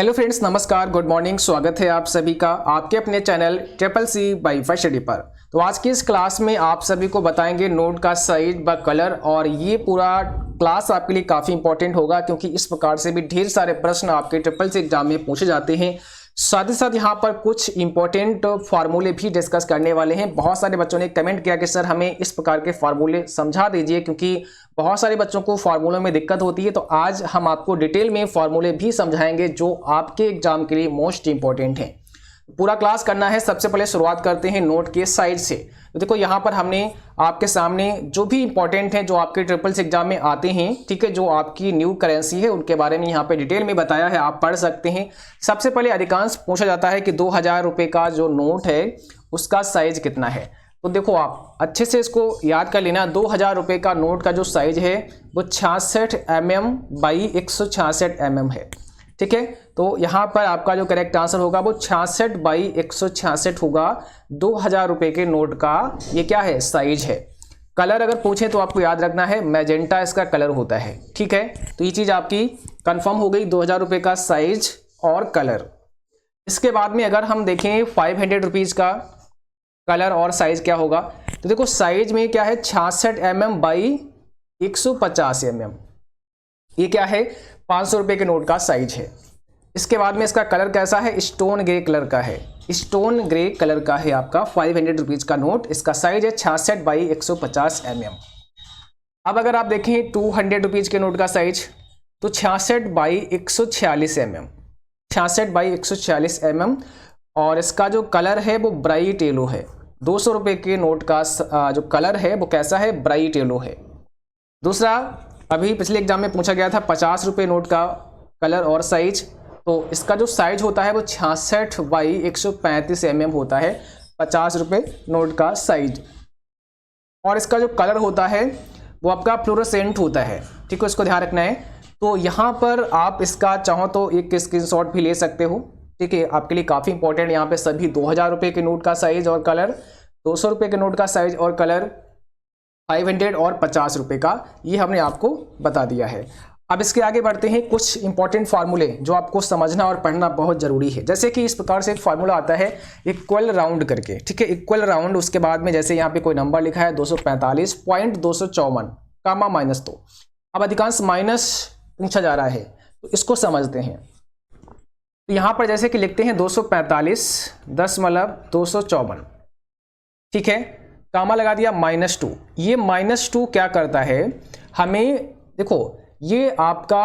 Hello friends, नमस्कार, good morning. स्वागत है आप सभी का आपके अपने channel triple C by study पर। तो आज की इस क्लास में आप सभी को बताएंगे नोट का साइज व कलर, और ये पूरा क्लास आपके लिए काफ़ी इंपॉर्टेंट होगा क्योंकि इस प्रकार से भी ढेर सारे प्रश्न आपके ट्रिपल सी एग्जाम में पूछे जाते हैं। साथ ही साथ यहाँ पर कुछ इंपॉर्टेंट फार्मूले भी डिस्कस करने वाले हैं। बहुत सारे बच्चों ने कमेंट किया कि सर हमें इस प्रकार के फार्मूले समझा दीजिए, क्योंकि बहुत सारे बच्चों को फार्मूलों में दिक्कत होती है। तो आज हम आपको डिटेल में फार्मूले भी समझाएंगे जो आपके एग्जाम के लिए मोस्ट इंपॉर्टेंट हैं। पूरा क्लास करना है। सबसे पहले शुरुआत करते हैं नोट के साइज से। तो देखो यहाँ पर हमने आपके सामने जो भी इंपॉर्टेंट हैं, जो आपके ट्रिपल सी एग्जाम में आते हैं, ठीक है, जो आपकी न्यू करेंसी है, उनके बारे में यहाँ पे डिटेल में बताया है, आप पढ़ सकते हैं। सबसे पहले अधिकांश पूछा जाता है कि 2000 रुपये का जो नोट है उसका साइज कितना है। तो देखो आप अच्छे से इसको याद कर लेना। 2000 रुपये का नोट का जो साइज है वो 66 mm बाई 166 mm है, ठीक है। तो यहाँ पर आपका जो करेक्ट आंसर होगा वो 66 बाई 166 होगा। 2000 रुपये के नोट का ये क्या है, साइज है। कलर अगर पूछे तो आपको याद रखना है मैजेंटा इसका कलर होता है, ठीक है। तो ये चीज़ आपकी कंफर्म हो गई, 2000 रुपये का साइज और कलर। इसके बाद में अगर हम देखें 500 रुपीज़ का कलर और साइज क्या होगा, तो देखो साइज में क्या है 66 mm बाई 150 mm। ये क्या है, 500 रुपये के नोट का साइज है। इसके बाद में इसका कलर कैसा है, स्टोन ग्रे कलर का है। स्टोन ग्रे कलर का है आपका 500 रुपीज़ का नोट। इसका साइज है 66 बाई 150 mm। अब अगर आप देखें 200 रुपीज़ के नोट का साइज, तो 66 बाई 146 mm, 66 बाई 146 mm। और इसका जो कलर है वो ब्राइट येलो है। 200 रुपये के नोट का जो कलर है वो कैसा है, ब्राइट येलो है। दूसरा, अभी पिछले एग्जाम में पूछा गया था 50 रुपये नोट का कलर और साइज। तो इसका जो साइज होता है वो 66 बाई 135 mm होता है, 50 रुपये नोट का साइज। और इसका जो कलर होता है वो आपका फ्लोरोसेंट होता है, ठीक है, इसको ध्यान रखना है। तो यहाँ पर आप इसका चाहो तो एक स्क्रीनशॉट भी ले सकते हो, ठीक है, आपके लिए काफ़ी इंपॉर्टेंट। यहाँ पे सभी 2000 रुपये के नोट का साइज और कलर, 200 रुपये के नोट का साइज और कलर, 500 और 50 रुपये का, ये हमने आपको बता दिया है। अब इसके आगे बढ़ते हैं। कुछ इंपॉर्टेंट फार्मूले जो आपको समझना और पढ़ना बहुत ज़रूरी है। जैसे कि इस प्रकार से एक फार्मूला आता है इक्वल राउंड करके, ठीक है, इक्वल राउंड। उसके बाद में जैसे यहाँ पे कोई नंबर लिखा है 245.254 कामा -2। अब अधिकांश माइनस पूछा जा रहा है, तो इसको समझते हैं। तो यहाँ पर जैसे कि लिखते हैं 245.254, ठीक है, कामा लगा दिया -2। ये -2 क्या करता है, हमें देखो ये आपका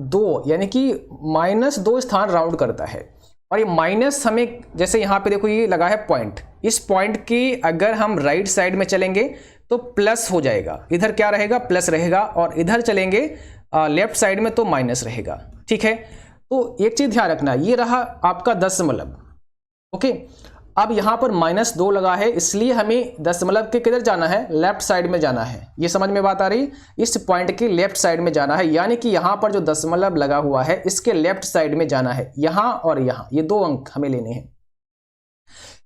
2 यानी कि -2 स्थान राउंड करता है। और ये माइनस हमें, जैसे यहाँ पे देखो ये लगा है पॉइंट, इस पॉइंट की अगर हम राइट साइड में चलेंगे तो प्लस हो जाएगा, इधर क्या रहेगा, प्लस रहेगा, और इधर चलेंगे लेफ्ट साइड में तो माइनस रहेगा, ठीक है। तो एक चीज ध्यान रखना, ये रहा आपका दशमलव, ओके। अब यहाँ पर -2 लगा है, इसलिए हमें दशमलव के किधर जाना है, लेफ्ट साइड में जाना है। ये समझ में बात आ रही, इस पॉइंट के लेफ्ट साइड में जाना है, यानी कि यहाँ पर जो दशमलव लगा हुआ है इसके लेफ्ट साइड में जाना है, यहाँ और यहाँ, ये 2 अंक हमें लेने हैं।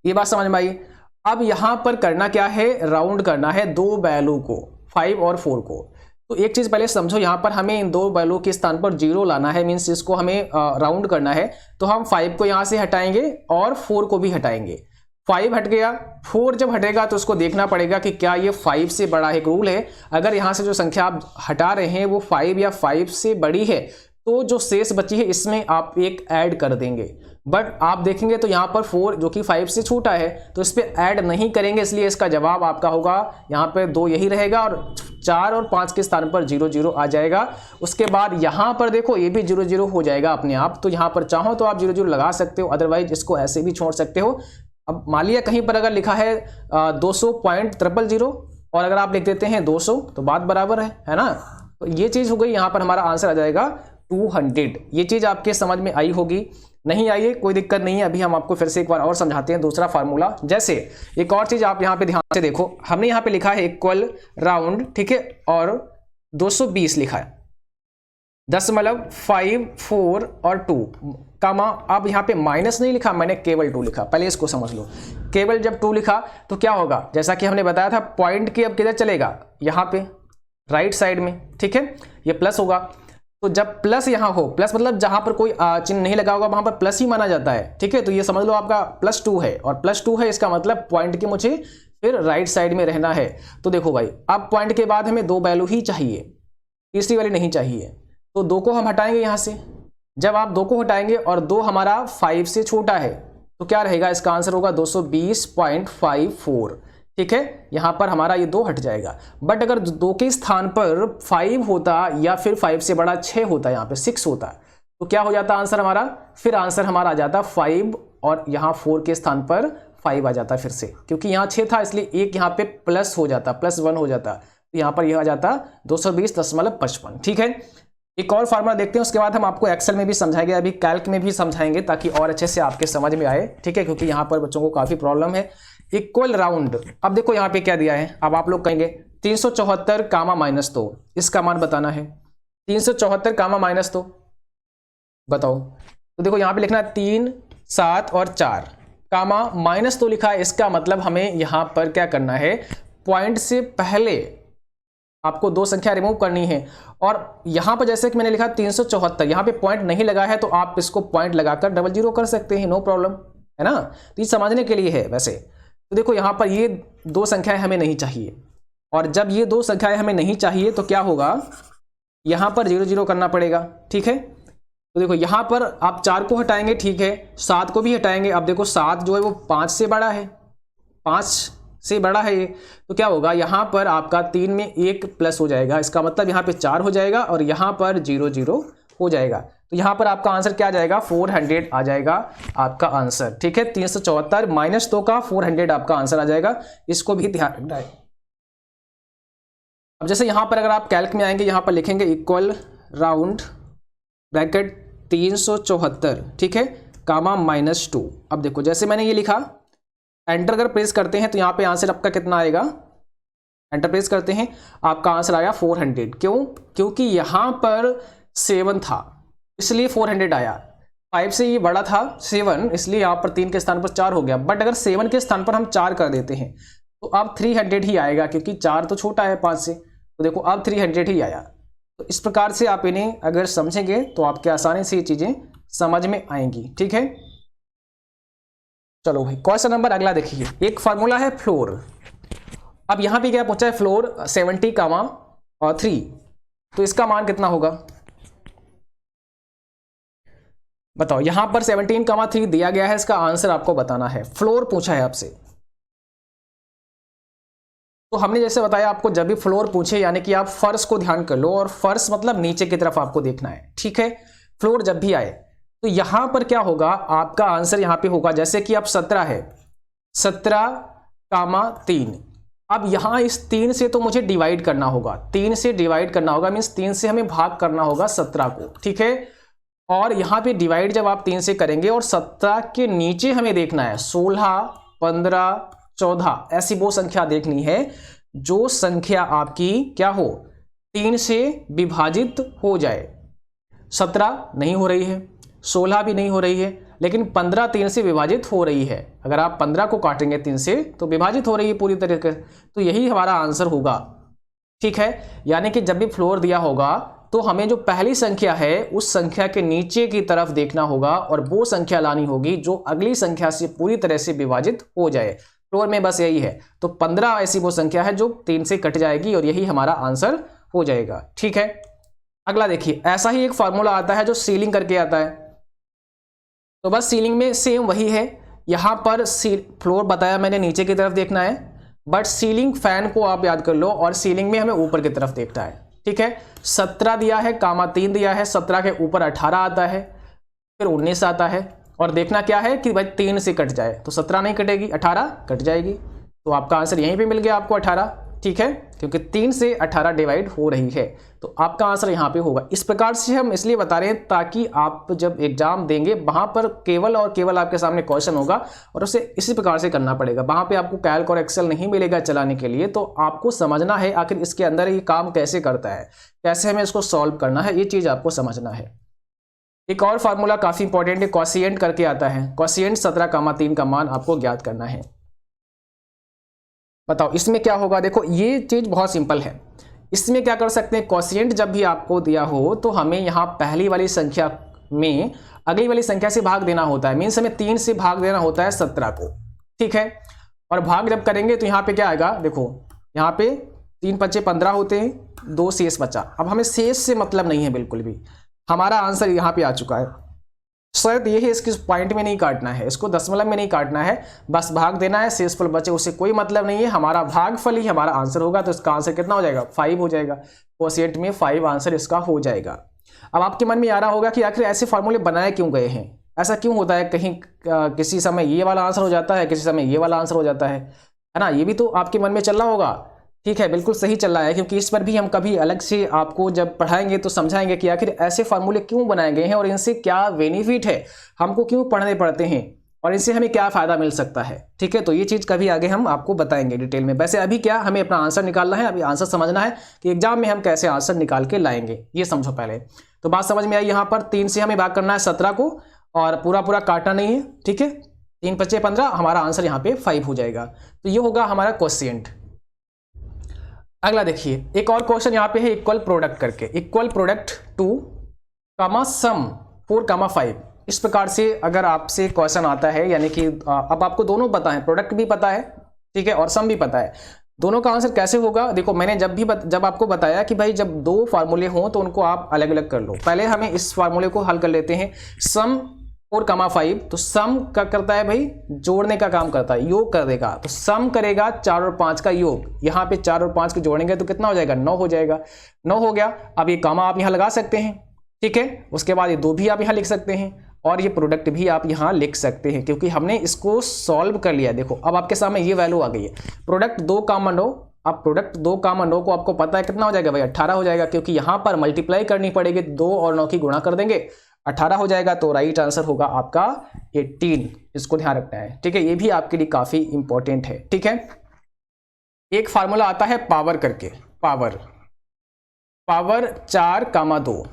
ये बात समझ में आई। अब यहाँ पर करना क्या है, राउंड करना है 2 वैल्यू को, 5 और 4 को। तो एक चीज पहले समझो, यहाँ पर हमें इन 2 वैल्यू के स्थान पर 0 लाना है, मींस इसको हमें राउंड करना है। तो हम 5 को यहाँ से हटाएंगे और 4 को भी हटाएंगे। 5 हट गया, 4 जब हटेगा तो उसको देखना पड़ेगा कि क्या ये 5 से बड़ा है। एक रूल है, अगर यहाँ से जो संख्या आप हटा रहे हैं वो 5 या 5 से बड़ी है तो जो शेष बची है इसमें आप एक ऐड कर देंगे। बट आप देखेंगे तो यहाँ पर 4 जो कि 5 से छोटा है तो इस पर ऐड नहीं करेंगे, इसलिए इसका जवाब आपका होगा यहाँ पे 2 यही रहेगा, और 4 और 5 के स्थान पर 0 0 आ जाएगा। उसके बाद यहाँ पर देखो ये भी 0 0 हो जाएगा अपने आप। तो यहाँ पर चाहो तो आप 0 0 लगा सकते हो, अदरवाइज इसको ऐसे भी छोड़ सकते हो। अब मान लिया कहीं पर अगर लिखा है 200.000 और अगर आप लिख देते हैं 200 तो बात बराबर है ना। तो ये चीज़ हो गई, यहाँ पर हमारा आंसर आ जाएगा 200। ये चीज़ आपके समझ में आई होगी, नहीं आई है कोई दिक्कत नहीं है। अभी हम आपको फिर से एक बार और समझाते हैं दूसरा फार्मूला। जैसे एक और चीज़ आप यहाँ पे ध्यान से देखो, हमने यहाँ पे लिखा है इक्वल राउंड, ठीक है, और 220 लिखा है, दशमलव 5, 4 और 2 कामा। अब यहाँ पे माइनस नहीं लिखा, मैंने केवल 2 लिखा। पहले इसको समझ लो, केवल जब 2 लिखा तो क्या होगा, जैसा कि हमने बताया था पॉइंट की अब किधर चलेगा, यहाँ पे राइट साइड में, ठीक है, ये प्लस होगा। तो जब प्लस यहाँ हो, प्लस मतलब जहां पर कोई चिन्ह नहीं लगा होगा वहां पर प्लस ही माना जाता है, ठीक है। तो ये समझ लो आपका +2 है, और +2 है इसका मतलब पॉइंट के मुझे फिर राइट साइड में रहना है। तो देखो भाई, अब पॉइंट के बाद हमें 2 वैल्यू ही चाहिए, तीसरी वाली नहीं चाहिए। तो 2 को हम हटाएंगे यहाँ से। जब आप 2 को हटाएंगे और 2 हमारा 5 से छोटा है, तो क्या रहेगा, इसका आंसर होगा 220.54, ठीक है। यहां पर हमारा ये 2 हट जाएगा। बट अगर 2 के स्थान पर 5 होता या फिर 5 से बड़ा 6 होता, यहाँ पे 6 होता, तो क्या हो जाता आंसर हमारा, फिर आंसर हमारा आ जाता 5 और यहाँ 4 के स्थान पर 5 आ जाता फिर से, क्योंकि यहाँ 6 था इसलिए एक यहाँ पे प्लस हो जाता, +1 हो जाता, तो यहाँ पर यह आ जाता 220.55, ठीक है। एक और फार्मूला देखते हैं, उसके बाद हम आपको एक्सेल में भी समझाएंगे, अभी कैल्क में भी समझाएंगे ताकि और अच्छे से आपके समझ में आए, ठीक है, क्योंकि यहाँ पर बच्चों को काफी प्रॉब्लम है। इक्वल राउंड, अब देखो यहाँ पे क्या दिया है, अब आप लोग कहेंगे 374 कामा -2, इसका मान बताना है। 374 कामा -2 बताओ, तो देखो यहाँ पे लिखना है 3, 7 और 4 कामा -2 लिखा है। इसका मतलब हमें यहाँ पर क्या करना है, पॉइंट से पहले आपको 2 संख्या रिमूव करनी है। और यहां पर जैसे कि मैंने लिखा 374, यहां पे पॉइंट नहीं लगा है तो आप इसको पॉइंट लगाकर 00 कर सकते हैं, नो प्रॉब्लम, है ना। तो ये समझने के लिए है वैसे। तो देखो यहां पर ये 2 संख्याएं हमें नहीं चाहिए, और जब ये 2 संख्याएं हमें नहीं चाहिए तो क्या होगा, यहां पर 00 करना पड़ेगा, ठीक है। तो देखो यहां पर आप 4 को हटाएंगे, ठीक है, 7 को भी हटाएंगे। अब देखो 7 जो है वो 5 से बड़ा है, 5 से बड़ा है ये, तो क्या होगा, यहां पर आपका 3 में 1 प्लस हो जाएगा, इसका मतलब यहां पे 4 हो जाएगा और यहां पर 00 हो जाएगा। तो यहां पर आपका आंसर क्या आ जाएगा, 400 आ जाएगा आपका आंसर, ठीक है। 374 -2 का 400 आपका आंसर आ जाएगा, इसको भी ध्यान रखना है। अब जैसे यहां पर अगर आप कैल्क में आएंगे, यहां पर लिखेंगे इक्वल राउंड ब्रैकेट 374, ठीक है, कामा -2। अब देखो जैसे मैंने ये लिखा, एंटर अगर प्रेस करते हैं तो यहाँ पे आंसर आपका कितना आएगा, एंटर प्रेस करते हैं, आपका आंसर आया 400। क्यों, क्योंकि यहाँ पर 7 था इसलिए 400 आया, 5 से ये बड़ा था 7, इसलिए यहाँ पर 3 के स्थान पर 4 हो गया। बट अगर 7 के स्थान पर हम 4 कर देते हैं तो अब 300 ही आएगा, क्योंकि 4 तो छोटा है 5 से, तो देखो अब 300 ही आया। तो इस प्रकार से आप इन्हें अगर समझेंगे तो आपके आसानी से ये चीजें समझ में आएंगी, ठीक है। चलो भाई क्वेश्चन नंबर अगला देखिए, एक फार्मूला है फ्लोर। अब यहां पे क्या पूछा है, फ्लोर 70 कामा और 3, तो इसका मान कितना होगा बताओ। यहां पर 17,3 दिया गया है, इसका आंसर आपको बताना है, फ्लोर पूछा है आपसे। तो हमने जैसे बताया आपको, जब भी फ्लोर पूछे यानी कि आप फर्श को ध्यान कर लो, और फर्श मतलब नीचे की तरफ आपको देखना है, ठीक है। फ्लोर जब भी आए तो यहां पर क्या होगा, आपका आंसर यहां पे होगा, जैसे कि अब 17 है, 17 कामा 3। अब यहां इस 3 से तो मुझे डिवाइड करना होगा, 3 से डिवाइड करना होगा, मीन्स 3 से हमें भाग करना होगा 17 को, ठीक है। और यहां पे डिवाइड जब आप 3 से करेंगे और 17 के नीचे हमें देखना है 16, 15, 14, ऐसी वो संख्या देखनी है जो संख्या आपकी क्या हो, 3 से विभाजित हो जाए। 17 नहीं हो रही है, 16 भी नहीं हो रही है, लेकिन 15 3 से विभाजित हो रही है। अगर आप 15 को काटेंगे 3 से तो विभाजित हो रही है पूरी तरीके से, तो यही हमारा आंसर होगा, ठीक है। यानी कि जब भी फ्लोर दिया होगा तो हमें जो पहली संख्या है उस संख्या के नीचे की तरफ देखना होगा और वो संख्या लानी होगी जो अगली संख्या से पूरी तरह से विभाजित हो जाए। फ्लोर में बस यही है, तो 15 ऐसी वो संख्या है जो 3 से कट जाएगी और यही हमारा आंसर हो जाएगा, ठीक है। अगला देखिए, ऐसा ही एक फार्मूला आता है जो सीलिंग करके आता है। तो बस सीलिंग में सेम वही है, यहां पर फ्लोर बताया मैंने नीचे की तरफ देखना है, बट सीलिंग फैन को आप याद कर लो और सीलिंग में हमें ऊपर की तरफ देखना है, ठीक है। 17 दिया है, कामा 3 दिया है, 17 के ऊपर 18 आता है, फिर 19 आता है, और देखना क्या है कि भाई 3 से कट जाए, तो 17 नहीं कटेगी, 18 कट जाएगी, तो आपका आंसर यहीं पे मिल गया आपको 18, ठीक है, क्योंकि 3 से 18 डिवाइड हो रही है, तो आपका आंसर यहाँ पे होगा। इस प्रकार से हम इसलिए बता रहे हैं ताकि आप जब एग्जाम देंगे वहां पर केवल और केवल आपके सामने क्वेश्चन होगा और उसे इसी प्रकार से करना पड़ेगा। वहां पे आपको कैल्क और एक्सेल नहीं मिलेगा चलाने के लिए, तो आपको समझना है आखिर इसके अंदर ये काम कैसे करता है, कैसे हमें इसको सॉल्व करना है, ये चीज आपको समझना है। एक और फार्मूला काफी इंपॉर्टेंट है, क्वोशिएंट करके आता है। क्वोशिएंट 17,3 का मान आपको ज्ञात करना है। बताओ इसमें क्या होगा, देखो ये चीज बहुत सिंपल है। इसमें क्या कर सकते हैं, कोशिएंट जब भी आपको दिया हो तो हमें यहाँ पहली वाली संख्या में अगली वाली संख्या से भाग देना होता है। मीन्स हमें 3 से भाग देना होता है 17 को, ठीक है। और भाग जब करेंगे तो यहाँ पे क्या आएगा, देखो यहाँ पे 3 × 5 = 15 होते हैं, 2 शेष बचा। अब हमें शेष से मतलब नहीं है बिल्कुल भी, हमारा आंसर यहाँ पे आ चुका है। शर्त ये है इसकी पॉइंट में नहीं काटना है, इसको दशमलव में नहीं काटना है, बस भाग देना है, शेषफल बचे उससे कोई मतलब नहीं है, हमारा भागफल ही हमारा आंसर होगा। तो इसका आंसर कितना हो जाएगा, 5 हो जाएगा। कोशिएंट में 5 आंसर इसका हो जाएगा। अब आपके मन में आ रहा होगा कि आखिर ऐसे फार्मूले बनाए क्यों गए हैं, ऐसा क्यों होता है, कहीं किसी समय ये वाला आंसर हो जाता है, किसी समय ये वाला आंसर हो जाता है ना। ये भी तो आपके मन में चल रहा होगा, ठीक है, बिल्कुल सही चल रहा है, क्योंकि इस पर भी हम कभी अलग से आपको जब पढ़ाएंगे तो समझाएंगे कि आखिर ऐसे फार्मूले क्यों बनाए गए हैं और इनसे क्या बेनिफिट है, हमको क्यों पढ़ने पड़ते हैं और इनसे हमें क्या फ़ायदा मिल सकता है, ठीक है। तो ये चीज़ कभी आगे हम आपको बताएंगे डिटेल में। वैसे अभी क्या हमें अपना आंसर निकालना है, अभी आंसर समझना है कि एग्जाम में हम कैसे आंसर निकाल के लाएंगे, ये समझो पहले। तो बात समझ में आई, यहाँ पर 3 से हमें भाग करना है 17 को और पूरा पूरा काटना नहीं है, ठीक है। 3 × 5 = 15, हमारा आंसर यहाँ पे 5 हो जाएगा। तो ये होगा हमारा कोशिएंट। अगला देखिए, एक और क्वेश्चन यहाँ पे है इक्वल प्रोडक्ट करके, इक्वल प्रोडक्ट 2, सम 4, 5। इस प्रकार से अगर आपसे क्वेश्चन आता है, यानी कि अब आपको दोनों पता है, प्रोडक्ट भी पता है, ठीक है, और सम भी पता है, दोनों का आंसर कैसे होगा। देखो मैंने जब आपको बताया कि भाई जब 2 फार्मूले हों तो उनको आप अलग अलग कर लो। पहले हमें इस फार्मूले को हल कर लेते हैं, सम 4, 5। तो सम क्या करता है भाई, जोड़ने का काम करता है, योग कर देगा। तो सम करेगा 4 और 5 का योग, यहाँ पे 4 और 5 को जोड़ेंगे तो कितना हो जाएगा, 9 हो जाएगा। 9 हो गया। अब ये कामा आप यहाँ लगा सकते हैं, ठीक है। उसके बाद ये 2 भी आप यहाँ लिख सकते हैं और ये प्रोडक्ट भी आप यहाँ लिख सकते हैं, क्योंकि हमने इसको सॉल्व कर लिया। देखो अब आपके सामने ये वैल्यू आ गई है, प्रोडक्ट 2, 9। अब प्रोडक्ट 2, 9 को आपको पता है कितना हो जाएगा भाई, 18 हो जाएगा, क्योंकि यहाँ पर मल्टीप्लाई करनी पड़ेगी, 2 और 9 की गुणा कर देंगे, 18 हो जाएगा। तो राइट आंसर होगा आपका 18, इसको ध्यान रखना है, ठीक है। ये भी आपके लिए काफी इंपॉर्टेंट है, ठीक है। एक फार्मूला आता है पावर करके, पावर 4, 2।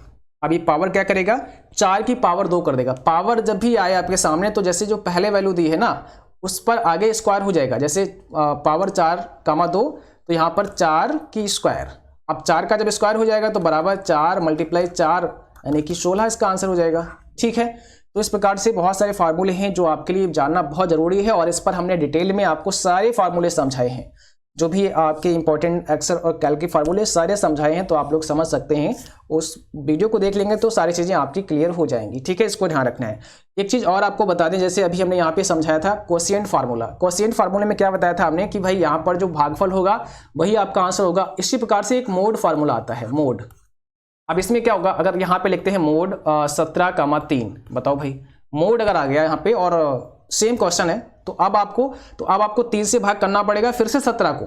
अभी पावर क्या करेगा, 4 की पावर 2 कर देगा। पावर जब भी आए आपके सामने तो जैसे जो पहले वैल्यू दी है ना उस पर आगे स्क्वायर हो जाएगा। जैसे पावर 4, 2 तो यहाँ पर 4 की स्क्वायर। अब 4 का जब स्क्वायर हो जाएगा तो बराबर 4 × 4 यानी कि 16 इसका आंसर हो जाएगा, ठीक है। तो इस प्रकार से बहुत सारे फार्मूले हैं जो आपके लिए जानना बहुत जरूरी है और इस पर हमने डिटेल में आपको सारे फार्मूले समझाए हैं, जो भी आपके इंपॉर्टेंट एक्सेल और कैल के फार्मूले सारे समझाए हैं, तो आप लोग समझ सकते हैं। उस वीडियो को देख लेंगे तो सारी चीज़ें आपकी क्लियर हो जाएंगी, ठीक है। इसको ध्यान रखना है। एक चीज़ और आपको बता दें, जैसे अभी हमने यहाँ पे समझाया था कोशिएंट फार्मूला। कोशिएंट फार्मूले में क्या बताया था हमने कि भाई यहाँ पर जो भागफल होगा वही आपका आंसर होगा। इसी प्रकार से एक मोड फार्मूला आता है, मोड। अब इसमें क्या होगा, अगर यहाँ पे लिखते हैं मोड 17, बताओ भाई मोड अगर आ गया यहाँ पे और सेम क्वेश्चन है तो अब आपको 3 से भाग करना पड़ेगा फिर से 17 को,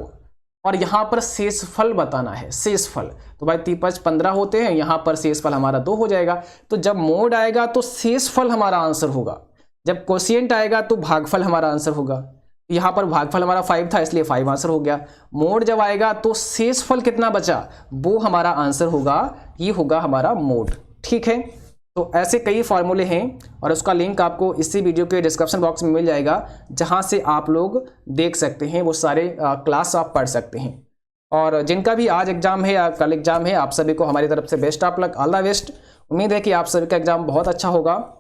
और यहाँ पर शेषफल बताना है, शेषफल। तो भाई 3 × 5 = 15 होते हैं, यहाँ पर शेषफल हमारा 2 हो जाएगा। तो जब मोड आएगा तो शेषफल हमारा आंसर होगा, जब कोशिएंट आएगा तो भागफल हमारा आंसर होगा। यहाँ पर भागफल हमारा 5 था इसलिए 5 आंसर हो गया। मोड जब आएगा तो शेषफल कितना बचा वो हमारा आंसर होगा, ये होगा हमारा मोड, ठीक है। तो ऐसे कई फार्मूले हैं और उसका लिंक आपको इसी वीडियो के डिस्क्रिप्शन बॉक्स में मिल जाएगा, जहां से आप लोग देख सकते हैं, वो सारे क्लास आप पढ़ सकते हैं। और जिनका भी आज एग्जाम है या कल एग्जाम है, आप सभी को हमारी तरफ से best of luck, all the best. उम्मीद है कि आप सभी का एग्जाम बहुत अच्छा होगा।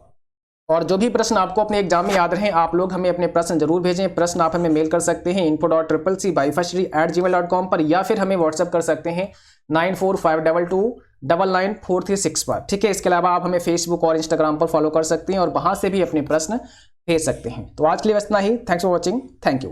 और जो भी प्रश्न आपको अपने एग्जाम में याद रहें, आप लोग हमें अपने प्रश्न जरूर भेजें। प्रश्न आप हमें मेल कर सकते हैं info.cccbyfirstdegree@gmail.com पर, या फिर हमें व्हाट्सएप कर सकते हैं 9452299436 पर, ठीक है। इसके अलावा आप हमें फेसबुक और इंस्टाग्राम पर फॉलो कर सकते हैं और वहां से भी अपने प्रश्न भेज सकते हैं। तो आज के लिए बस इतना ही। Thanks for watching, thank you.